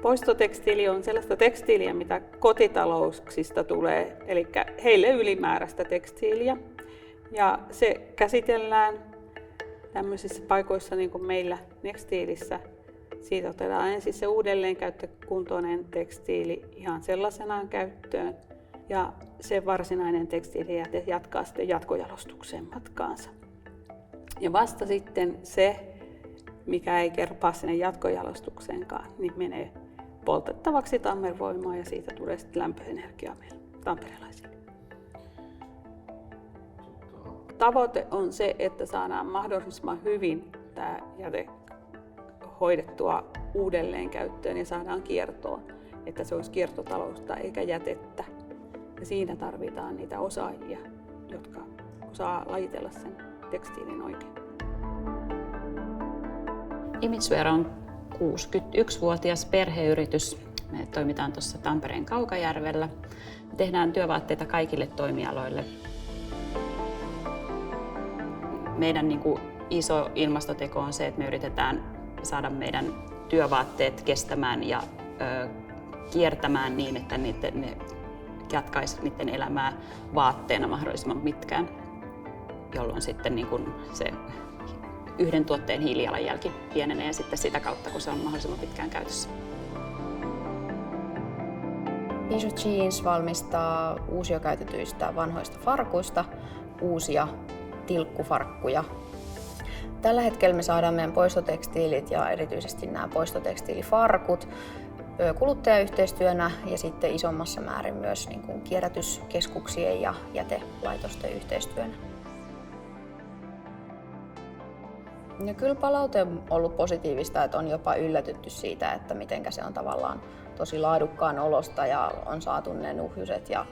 Poistotekstiili on sellaista tekstiiliä, mitä kotitalouksista tulee, eli heille ylimääräistä tekstiiliä. Ja se käsitellään tämmöisissä paikoissa niin kuin meillä Nextilissä. Siitä otetaan ensin se uudelleenkäyttökuntoinen tekstiili ihan sellaisenaan käyttöön. Ja se varsinainen tekstiilijäte jatkaa sitten jatkojalostukseen matkaansa. Ja vasta sitten se, mikä ei kelpaa sinne jatkojalostukseenkaan, niin menee poltettavaksi Tammervoimaan ja siitä tulee sitten lämpöenergiaa meille tamperelaisille. Tavoite on se, että saadaan mahdollisimman hyvin tämä jäte hoidettua uudelleen käyttöön ja saadaan kiertoon, että se olisi kiertotaloutta eikä jätettä. Ja siinä tarvitaan niitä osaajia, jotka osaa lajitella sen tekstiilin oikein. Imageware on 61-vuotias perheyritys. Me toimitaan tuossa Tampereen Kaukajärvellä. Me tehdään työvaatteita kaikille toimialoille. Meidän iso ilmastoteko on se, että me yritetään saada meidän työvaatteet kestämään ja kiertämään niin, että ne jatkaisi niiden elämää vaatteena mahdollisimman pitkään, jolloin sitten se yhden tuotteen hiilijalanjälki pienenee ja sitten sitä kautta, kun se on mahdollisimman pitkään käytössä. Bijou Jeans valmistaa uusiokäytetyistä vanhoista farkuista uusia tilkkufarkkuja. Tällä hetkellä me saadaan meidän poistotekstiilit ja erityisesti nämä poistotekstiilifarkut kuluttajayhteistyönä ja sitten isommassa määrin myös kierrätyskeskuksien ja jätelaitosten yhteistyönä. No kyllä palaute on ollut positiivista, että on jopa yllätytty siitä, että mitenkä se on tavallaan tosi laadukkaan olosta ja on saatu ne nuhjuset ja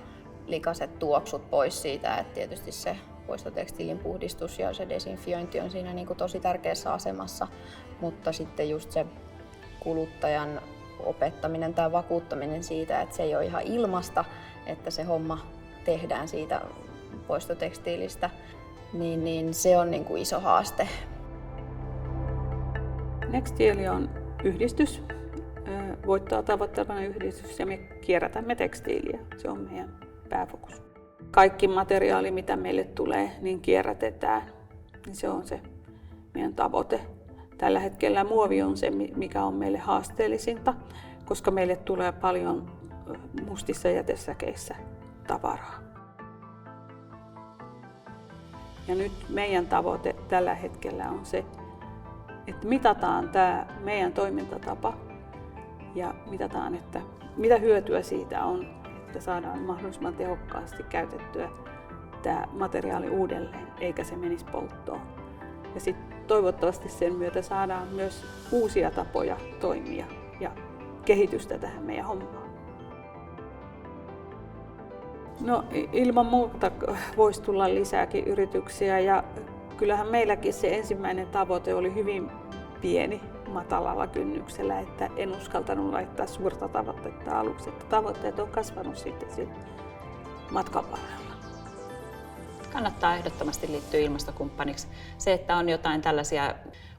likaset tuoksut pois siitä, että tietysti se poistotekstiilin puhdistus ja se desinfiointi on siinä tosi tärkeässä asemassa, mutta sitten just se kuluttajan opettaminen tai vakuuttaminen siitä, että se ei ole ihan ilmasta, että se homma tehdään siitä poistotekstiilistä, niin se on iso haaste. Nextili on yhdistys, voittoa tavoitteleva yhdistys ja me kierrätämme tekstiiliä. Se on meidän pääfokus. Kaikki materiaali, mitä meille tulee, niin kierrätetään. Se on se meidän tavoite. Tällä hetkellä muovi on se, mikä on meille haasteellisinta, koska meille tulee paljon mustissa jätesäkeissä tavaraa. Ja nyt meidän tavoite tällä hetkellä on se, että mitataan tämä meidän toimintatapa ja mitataan, että mitä hyötyä siitä on, että saadaan mahdollisimman tehokkaasti käytettyä tämä materiaali uudelleen, eikä se menisi polttoon. Ja sitten toivottavasti sen myötä saadaan myös uusia tapoja toimia ja kehitystä tähän meidän hommaan. No ilman muuta voisi tulla lisääkin yrityksiä ja kyllähän meilläkin se ensimmäinen tavoite oli hyvin pieni, matalalla kynnyksellä, että en uskaltanut laittaa suurta tavoitetta aluksi, että tavoitteet on kasvanut sitten siinä matkan varrella. Kannattaa ehdottomasti liittyä ilmastokumppaniksi. Se, että on jotain tällaisia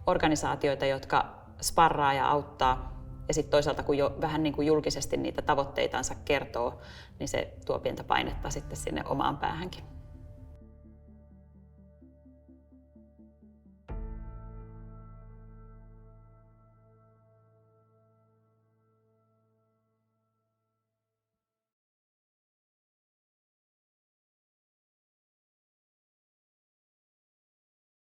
organisaatioita, jotka sparraa ja auttaa, ja sitten toisaalta kun jo vähän julkisesti niitä tavoitteitansa kertoo, niin se tuo pientä painetta sitten sinne omaan päähänkin.